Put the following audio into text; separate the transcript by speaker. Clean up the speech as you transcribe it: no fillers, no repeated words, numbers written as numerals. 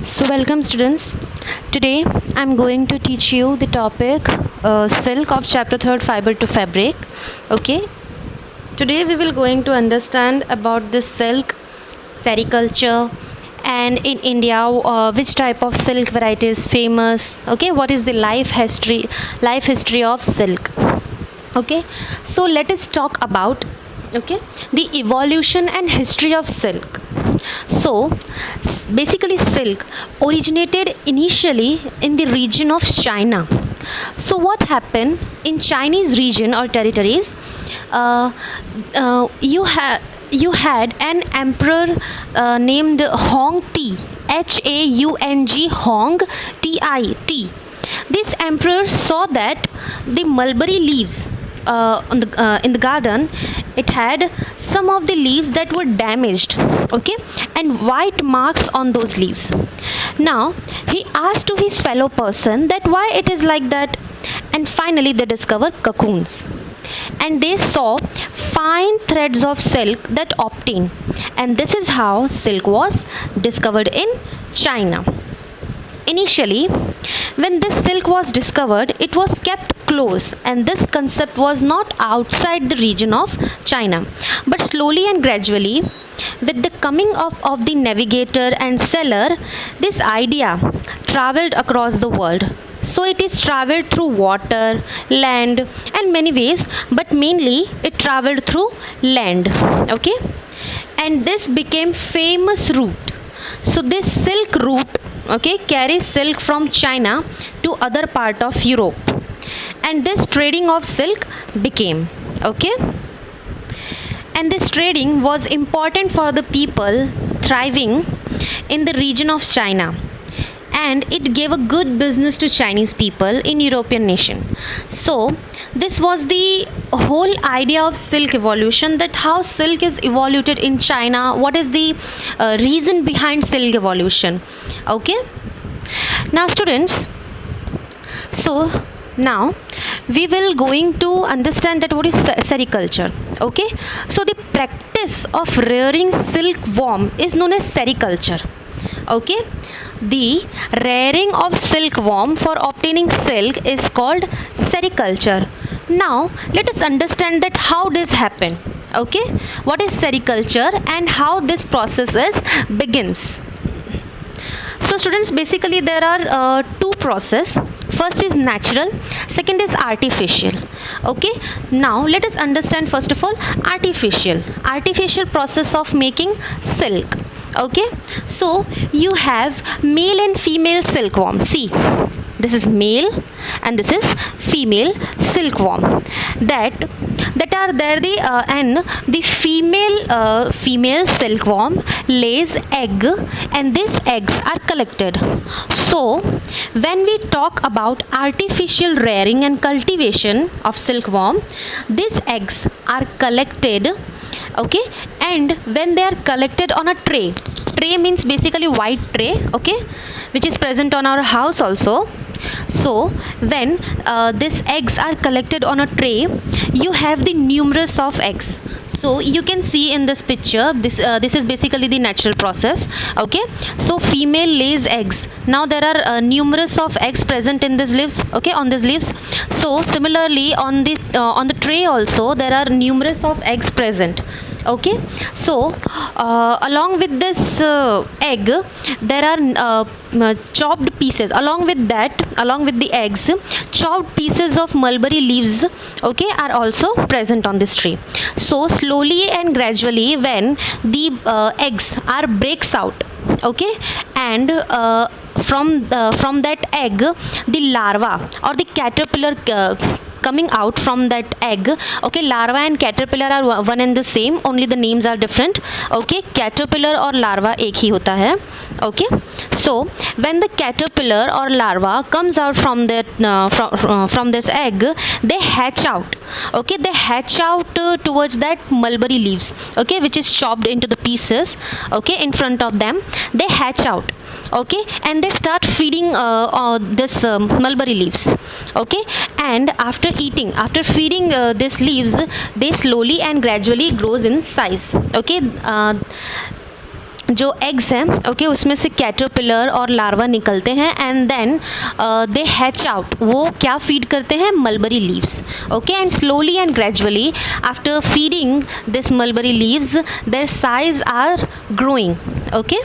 Speaker 1: So, welcome students. Today I'm going to teach you the topic silk of chapter 3rd, fiber to fabric. Okay. Today we will going to understand about this silk, sericulture, and in India which type of silk variety is famous. Okay. What is the life history of silk. Okay. So let us talk about the evolution and history of silk. So basically silk originated initially in the region of China. So what happened in Chinese region or territories, uh, you had an emperor named Hong Ti, Haung, Hong Tit. This emperor saw that the mulberry leaves in the garden, it had some of the leaves that were damaged, okay, and white marks on those leaves. Now he asked to his fellow person that why it is like that, and finally they discovered cocoons, and they saw fine threads of silk that obtained, and this is how silk was discovered in China. Initially, when this silk was discovered, it was kept close, and this concept was not outside the region of China. But slowly and gradually, with the coming up of the navigator and sailor, this idea traveled across the world. So it is traveled through water, land, and many ways, but mainly it traveled through land. Okay, and this became famous route. So this silk route, okay, carries silk from China to other part of Europe, and this trading of silk became, okay, and this trading was important for the people thriving in the region of China, and it gave a good business to Chinese people in European nation. So this was the whole idea of silk evolution, that how silk is evolved in China, what is the reason behind silk evolution. Okay, now students, so now we will going to understand that what is sericulture. Okay, so the practice of rearing silkworm is known as sericulture. Okay, the rearing of silkworm for obtaining silk is called sericulture. Now let us understand that how this happen. Okay, what is sericulture and how this process is begins. So students, basically there are two process. First is natural, second is artificial. Okay, now let us understand first of all artificial process of making silk. Okay, so you have male and female silkworm. See, this is male and this is female silkworm that are there. The and the female silkworm lays egg, and these eggs are collected. So when we talk about artificial rearing and cultivation of silkworm, these eggs are collected. Okay, and when they are collected on a tray means basically white tray, okay, which is present on our house also. So when these eggs are collected on a tray, you have the numerous of eggs. So you can see in this picture, this is basically the natural process. Okay, so female lays eggs. Now there are numerous of eggs present in these leaves, okay, on these leaves. So similarly on the tray also there are numerous of eggs present. Okay, so along with this egg, there are chopped pieces. Along with the eggs, chopped pieces of mulberry leaves, okay, are also present on this tree. So slowly and gradually, when the eggs are breaks out, okay, and from that egg, the larva or the caterpillar coming out from that egg. Okay, larva and caterpillar are one and the same, only the names are different. Okay, caterpillar or larva एक ही होता है. Okay, so when the caterpillar or larva comes out from that from this egg, they hatch out. Okay, they hatch out towards that mulberry leaves, okay, which is chopped into the pieces, okay, in front of them. They hatch out, okay, and they start feeding this mulberry leaves. Okay, and after feeding these leaves, they slowly and gradually grows in size. Okay, जो eggs हैं okay उसमें से caterpillar और larva निकलते हैं and then they hatch out. वो क्या feed करते हैं? Mulberry leaves. Okay and slowly and gradually after feeding this mulberry leaves their size are growing. Okay